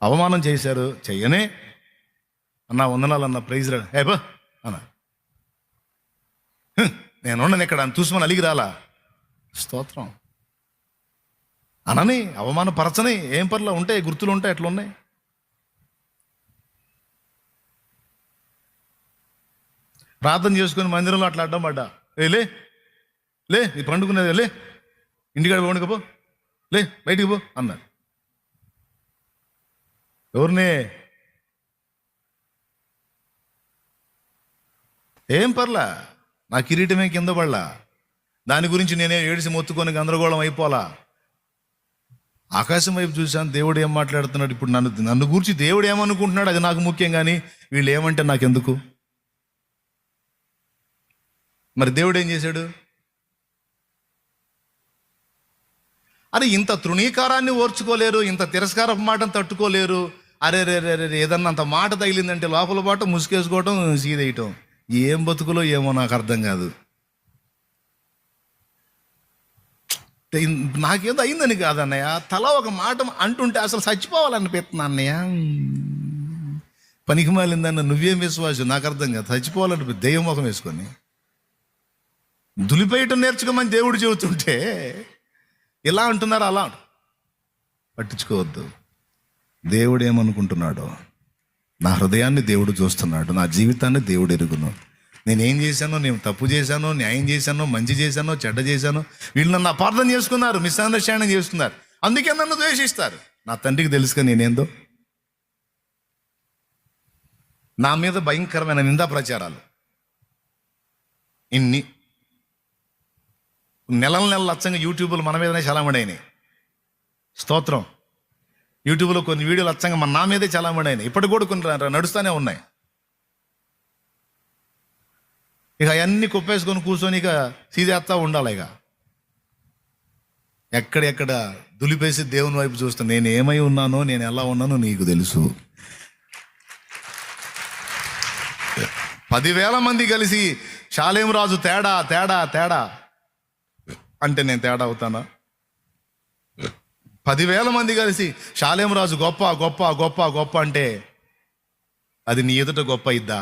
అవమానం చేశారు, చెయ్యనే అన్నా వందనాలన్న ప్రైజ్ ఏబో అన్న నేనున్నాను ఇక్కడ అని చూసుమని అలిగి రాలా. స్తోత్రం అనని, అవమానపరచని, ఏం పర్లా ఉంటాయి, గుర్తులు ఉంటాయి, అట్లా ఉన్నాయి. ప్రార్థన చేసుకుని మందిరంలో అట్లా అడ్డం పడ్డా, లే లే నీ పండుకునేది, లే ఇంటికాడ వండుకపో, లే బయటికి పో అన్నాడు. ఎవరిని? ఏం పర్లా, నా కిరీటమే కింద పడలా, దాని గురించి నేనే ఏడిసి మొత్తుకొని గందరగోళం అయిపోలా. ఆకాశం వైపు చూశాను, దేవుడు ఏం మాట్లాడుతున్నాడు, ఇప్పుడు నన్ను గురించి దేవుడు ఏమనుకుంటున్నాడు అది నాకు ముఖ్యం, కానీ వీళ్ళు ఏమంటే నాకెందుకు? మరి దేవుడు ఏం చేశాడు? అరే ఇంత తృణీకారాన్ని ఓర్చుకోలేరు, ఇంత తిరస్కారపు మాటను తట్టుకోలేరు. అరే రే రే రే ఏదన్నా అంత మాట తగిలిందంటే లోపల పాటు ముసుకేసుకోవటం, సీదేయటం. ఏం బతుకులో ఏమో నాకు అర్థం కాదు. నాకేదో అయిందని కాదన్నయ్య, తల ఒక మాట అంటుంటే అసలు చచ్చిపోవాలనిపిస్తున్నా అన్నయ్య. పనికి మాలిందన్న నువ్వేం విశ్వాసం నాకు అర్థం కాదు. చచ్చిపోవాలంటే దెయ్యం ముఖం వేసుకొని దులిపేయటం నేర్చుకోమని దేవుడు చెబుతుంటే ఇలా అంటున్నారు. అలా పట్టించుకోవద్దు. దేవుడు ఏమనుకుంటున్నాడో, నా హృదయాన్ని దేవుడు చూస్తున్నాడు, నా జీవితాన్ని దేవుడు ఎరుగును. నేనేం చేశానో, నేను తప్పు చేశానో, న్యాయం చేశానో, మంచి చేశానో, చెడ్డ చేశానో, వీళ్ళు నన్ను అపార్థం చేసుకున్నారు, మిస్అండర్స్టాండింగ్ చేసుకున్నారు, అందుకే నన్ను ద్వేషిస్తారు. నా తండ్రికి తెలుసుగా నేనేందో. నా మీద భయంకరమైన నిందా ప్రచారాలు ఇన్ని నెలల అచ్చంగా యూట్యూబ్లో మన మీదనే చలామణి అయినాయి. స్తోత్రం. యూట్యూబ్లో కొన్ని వీడియోలు అచ్చంగా నా మీదే చలామణి అయినాయి. ఇప్పటికి కూడా కొన్ని నడుస్తూనే ఉన్నాయి. ఇక అవన్నీ కుప్పేసుకొని కూర్చొని ఇక సీదేస్తా ఉండాలి. ఇక ఎక్కడెక్కడ దులిపేసి దేవుని వైపు చూస్తా. నేను ఏమై ఉన్నానో, నేను ఎలా ఉన్నానో నీకు తెలుసు. 10,000 మంది కలిసి షాలేం రాజు తేడా తేడా తేడా అంటే నేను తేడా అవుతానా? 10,000 మంది కలిసి షాలేం రాజు గొప్ప గొప్ప గొప్ప గొప్ప అంటే అది నీ ఎదుట గొప్ప ఇద్దా?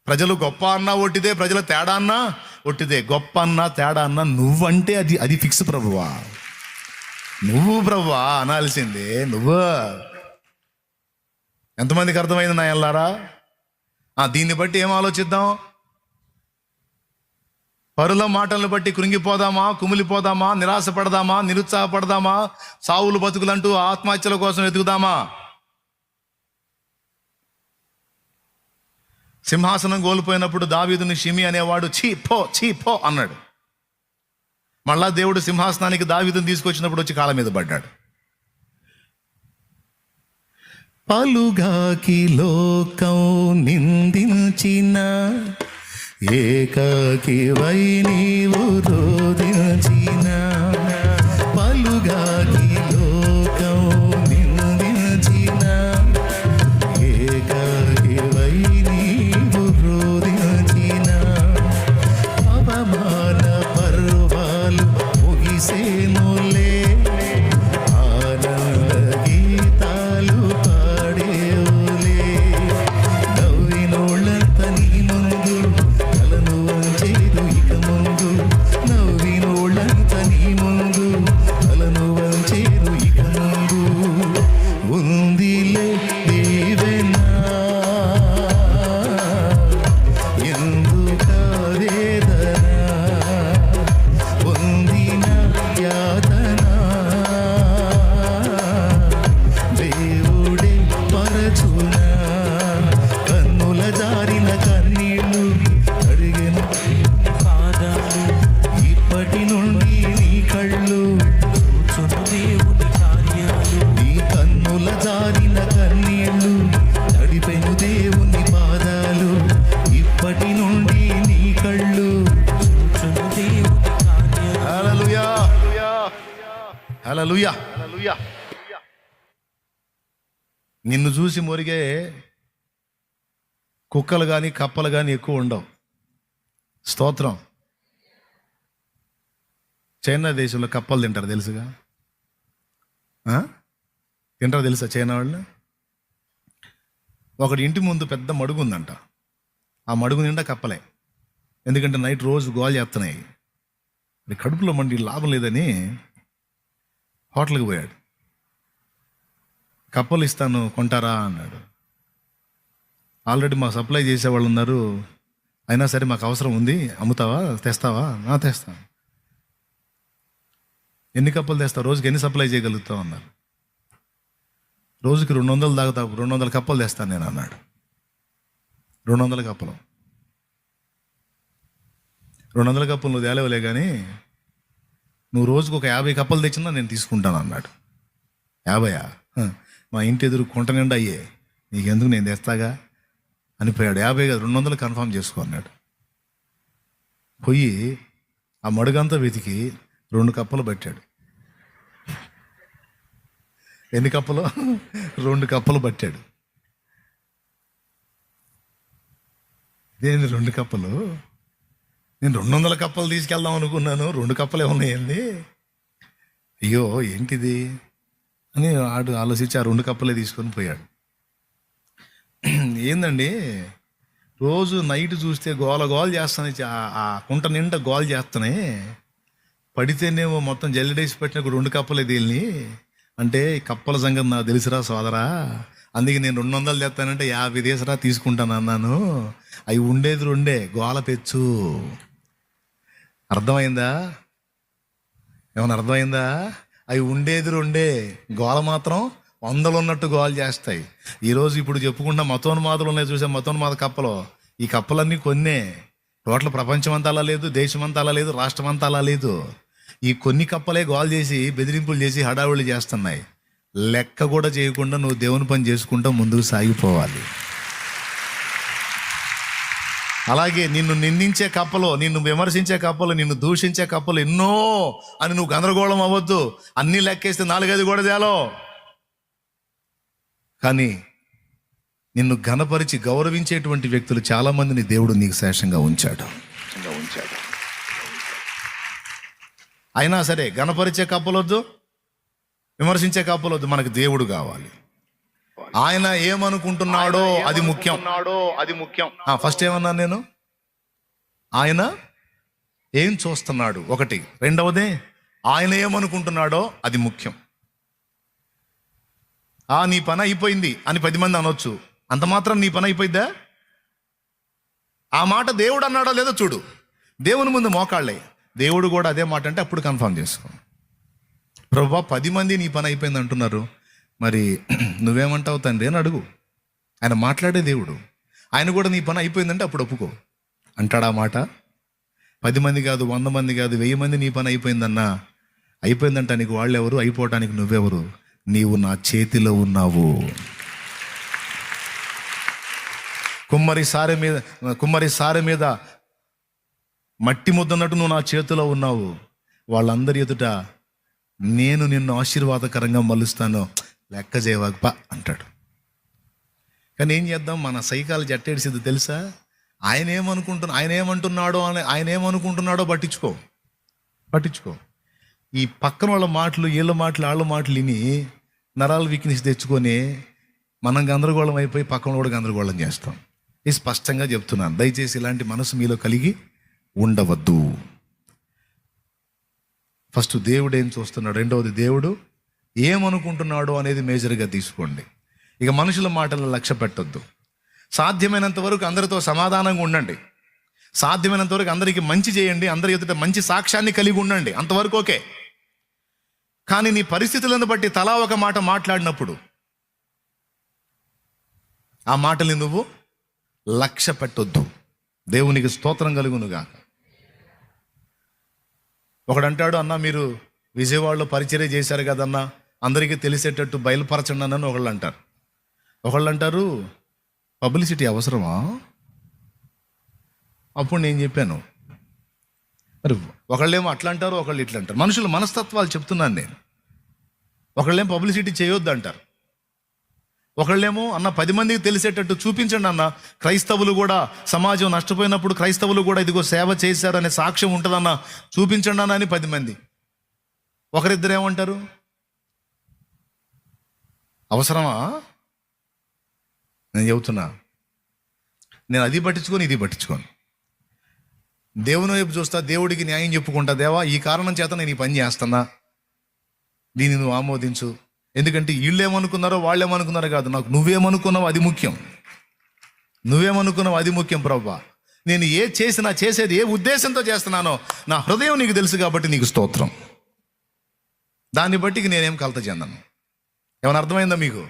ప్రజలు గొప్ప అన్నా ఒట్టిదే, ప్రజల తేడా అన్నా ఒట్టిదే. గొప్ప అన్నా తేడా అన్నా నువ్వంటే అది ఫిక్స్ ప్రభువా. నువ్వు ప్రభువా అనాల్సిందే నువ్వు. ఎంతమందికి అర్థమైంది నా ఎల్లారా? దీన్ని బట్టి ఏం ఆలోచిద్దాం? పరుల మాటలను బట్టి కృంగిపోదామా, కుమిలిపోదామా, నిరాశపడదామా, నిరుత్సాహపడదామా, సావులు బతుకులంటూ ఆత్మహత్యల కోసం ఎదుగుదామా? సింహాసనం కోల్పోయినప్పుడు దావీదుని షిమి అనేవాడు చీ పో అన్నాడు. మళ్ళా దేవుడు సింహాసనానికి దావీదుని తీసుకొచ్చినప్పుడు వచ్చి కాళ్ళ మీద పడ్డాడు. పలుగాకి లోకం నిందించిన ఏకాకి వై నీవు రోదించిన, పలుగాకి లోకం నిందించిన ఏకాకి వై నీవు రోదించిన, అవమాన పర్వాలు ముగిసేనులే, ఆనంద గీతాలు పాడేవులే, నవ్వినోళ్ళంత నీ ముందు తలను వంచేదు ఇక ముందు, నవ్వినోళ్ళంత నీ ముందు తలను వంచేదు ఇక ముందు, ఉందిలే దీవెనా ఎందుకావేదనా, పొందిన యాతన దేవుడే పరచునా, కన్నుల జారిన కన్నీళ్ళు కడిగిన పాదాలు, ఇప్పటి నుండి నీ కళ్ళు చూచును దేవుని కార్యాలు, నీ కన్నుల జారిన కన్నీళ్ళు నడిపెను దేవుని పాదాలు, ఇప్పటి నుండి నీ కళ్ళు చూచును దేవుని కార్యాలు. హల్లెలూయా హల్లెలూయా హల్లెలూయా. నిన్ను చూసి మొరిగే కుక్కలు కానీ కప్పలు కానీ ఎక్కువ ఉండవు. స్తోత్రం. చైనా దేశంలో కప్పలు తింటారు తెలుసుగా. తింటారో తెలుసా చైనా వాళ్ళు? ఒకటి ఇంటి ముందు పెద్ద మడుగు ఉందంట. ఆ మడుగు నిండా కప్పలే. ఎందుకంటే నైట్ రోజు గోల్ చేస్తున్నాయి. మరి కడుపులో మండి లాభం లేదని హోటల్కి పోయాడు. కప్పలు ఇస్తాను, కొంటారా అన్నాడు. ఆల్రెడీ మాకు సప్లై చేసేవాళ్ళు ఉన్నారు, అయినా సరే మాకు అవసరం ఉంది, అమ్ముతావా, తెస్తావా? తెస్తాను. ఎన్ని కప్పలు తెస్తావు, రోజుకి ఎన్ని సప్లై చేయగలుగుతావు అన్నారు. రోజుకి 200 తాగుతావు, 200 కప్పలు తెస్తాను నేను అన్నాడు. 200 కప్పలు 200 కప్పలు నువ్వు తేలేవలే కానీ నువ్వు రోజుకు ఒక 50 కప్పలు తెచ్చినా నేను తీసుకుంటాను అన్నాడు. 50? మా ఇంటి ఎదురు కుంట నిండా అయ్యే, నీకెందుకు, నేను తెస్తాగా అనిపోయాడు. 50 కాదు 200 కన్ఫర్మ్ చేసుకో అన్నాడు. పోయి ఆ మడుగంతా వెతికి 2 కప్పలు పట్టాడు. ఎన్ని కప్పలు? 2 కప్పలు పట్టాడు. ఇదేంది 2 కప్పలు? నేను 200 కప్పలు తీసుకెళ్దాం అనుకున్నాను, 2 కప్పలు ఏమున్నాయండి, అయ్యో ఏంటిది అని ఆడు ఆలోచించి ఆ 2 కప్పలే తీసుకొని పోయాడు. ఏందండి, రోజు నైట్ చూస్తే గోల చేస్తానే, ఆ కుంట నిండా గోల చేస్తానే, పడితేనేమో మొత్తం జల్లిడేసి పెట్టిన 2 కప్పలే తేలిని అంటే కప్పల సంగతి నాకు తెలుసురా సోదరా, అందుకే నేను 200 తెస్తానంటే 50 దేశరా తీసుకుంటాను అన్నాను. అవి ఉండేది 2 గోల పెచ్చు. అర్థమైందా? ఏమన్నా అర్థమైందా? అవి ఉండేది 2 గోల మాత్రం 100 ఉన్నట్టు గోల చేస్తాయి. ఈరోజు ఇప్పుడు చెప్పుకుంటా మతోన్మాదులు ఉన్నాయి, చూసే మతోన్మాద కప్పలు. ఈ కప్పలన్నీ కొన్నే, టోటల్ ప్రపంచం అంతా అలా లేదు, దేశం అంతా అలా లేదు, రాష్ట్రం అంతా అలా లేదు. ఈ కొన్ని కప్పలే గోల చేసి బెదిరింపులు చేసి హడావుళ్ళు చేస్తున్నాయి. లెక్క కూడా చేయకుండా నువ్వు దేవుని పని చేసుకుంటూ ముందుకు సాగిపోవాలి. అలాగే నిన్ను నిందించే కప్పలు, నిన్ను విమర్శించే కప్పలు, నిన్ను దూషించే కప్పలు ఎన్నో అని నువ్వు గందరగోళం అవ్వద్దు. అన్నీ లెక్కేస్తే 4-5 కూడా తేలో. కానీ నిన్ను ఘనపరిచి గౌరవించేటువంటి వ్యక్తులు చాలా మందిని దేవుడు నీకు శేషంగా ఉంచాడు. అయినా సరే ఘనపరిచే కప్పలొద్దు, విమర్శించే కప్పలొద్దు, మనకు దేవుడు కావాలి. ఆయన ఏమనుకుంటున్నాడో అది ముఖ్యం. ఫస్ట్ ఏమన్నాను నేను? ఆయన ఏం చూస్తున్నాడు ఒకటి. రెండవది ఆయన ఏమనుకుంటున్నాడో అది ముఖ్యం. నీ పని అయిపోయింది అని 10 మంది అనొచ్చు, అంత మాత్రం నీ పని అయిపోయిద్దా? ఆ మాట దేవుడు అన్నాడో లేదో చూడు. దేవుని ముందు మోకాళ్ళే, దేవుడు కూడా అదే మాట అంటే అప్పుడు కన్ఫర్మ్ చేసుకో. ప్రభువా 10 మంది నీ పని అయిపోయింది అంటున్నారు, మరి నువ్వేమంటావు తండ్రి అని అడుగు. ఆయన మాట్లాడే దేవుడు. ఆయన కూడా నీ పని అయిపోయిందంటే అప్పుడు ఒప్పుకో. అంటాడా మాట? 10 మంది కాదు, 100 మంది కాదు, 1000 మంది నీ పని అయిపోయిందన్నా, అయిపోయిందంట నీకు వాళ్ళెవరు, అయిపోవటానికి నువ్వెవరు? నీవు నా చేతిలో ఉన్నావు. కుమ్మరి సారె మీద మట్టి ముద్దన్నట్టు నువ్వు నా చేతిలో ఉన్నావు. వాళ్ళందరి ఎదుట నేను నిన్ను ఆశీర్వాదకరంగా మలుస్తాను, లెక్క చేయవా అంటాడు. కానీ ఏం చేద్దాం, మన సైకాలజీ జట్టేడిసిద్ది తెలుసా? ఆయన ఏమనుకుంటున్నాడో పట్టించుకో. ఈ పక్కన వాళ్ళ మాటలు, వీళ్ళ మాటలు విని నరాలు వీక్నెస్ తెచ్చుకొని మనం గందరగోళం అయిపోయి పక్కన కూడా గందరగోళం చేస్తాం. ఇది స్పష్టంగా చెప్తున్నాను. దయచేసి ఇలాంటి మనసు మీలో కలిగి ఉండవద్దు. ఫస్ట్ దేవుడు ఏం చూస్తున్నాడు, రెండవది దేవుడు ఏమనుకుంటున్నాడు అనేది మేజర్గా తీసుకోండి. ఇక మనుషుల మాటలను లక్ష్య పెట్టొద్దు. సాధ్యమైనంత వరకు అందరితో సమాధానంగా ఉండండి. సాధ్యమైనంత వరకు అందరికీ మంచి చేయండి. అందరి ఎదుట మంచి సాక్ష్యాన్ని కలిగి ఉండండి, అంతవరకు ఓకే. కానీ నీ పరిస్థితులను బట్టి తలా ఒక మాట మాట్లాడినప్పుడు ఆ మాటల్ని నువ్వు లక్ష్య పెట్టొద్దు. దేవునికి స్తోత్రం కలుగునుగా. ఒకడంటాడు, అన్న మీరు విజయవాడలో పరిచర్య చేశారు కదన్నా, అందరికీ తెలిసేటట్టు బయలుపరచండి అన్నని ఒకళ్ళు అంటారు పబ్లిసిటీ అవసరమా? అప్పుడు నేను చెప్పాను, మరి ఒకళ్ళేమో అట్లా అంటారు, ఒకళ్ళు ఇట్లా అంటారు. మనుషుల మనస్తత్వాలు చెప్తున్నాను నేను. ఒకళ్ళేమో పబ్లిసిటీ చేయొద్దు అంటారు, ఒకళ్ళేమో అన్న 10 మందికి తెలిసేటట్టు చూపించండి అన్న, క్రైస్తవులు కూడా సమాజం నష్టపోయినప్పుడు క్రైస్తవులు కూడా ఇదిగో సేవ చేశారు అనే సాక్ష్యం ఉంటుందన్న, చూపించండి అన్న అని 10 మంది. ఒకరిద్దరు ఏమంటారు, అవసరమా? నేను చెబుతున్నా, నేను అది పట్టించుకొని ఇది పట్టించుకోను. దేవుని వైపు చూస్తా, దేవుడికి న్యాయం చెప్పుకుంటా. దేవా, ఈ కారణం చేత నేను ఈ పని చేస్తున్నా, దీన్ని నువ్వు ఆమోదించు. ఎందుకంటే వీళ్ళు ఏమనుకున్నారో వాళ్ళు ఏమనుకున్నారో కాదు, నాకు నువ్వేమనుకున్నావు అది ముఖ్యం. నువ్వేమనుకున్నావు అది ముఖ్యం ప్రభువా. నేను చేసేది ఏ ఉద్దేశంతో చేస్తున్నానో నా హృదయం నీకు తెలుసు కాబట్టి నీకు స్తోత్రం. దాన్ని బట్టి నేనేం కలత చెందను. ఏమైనా అర్థమైందా మీకు?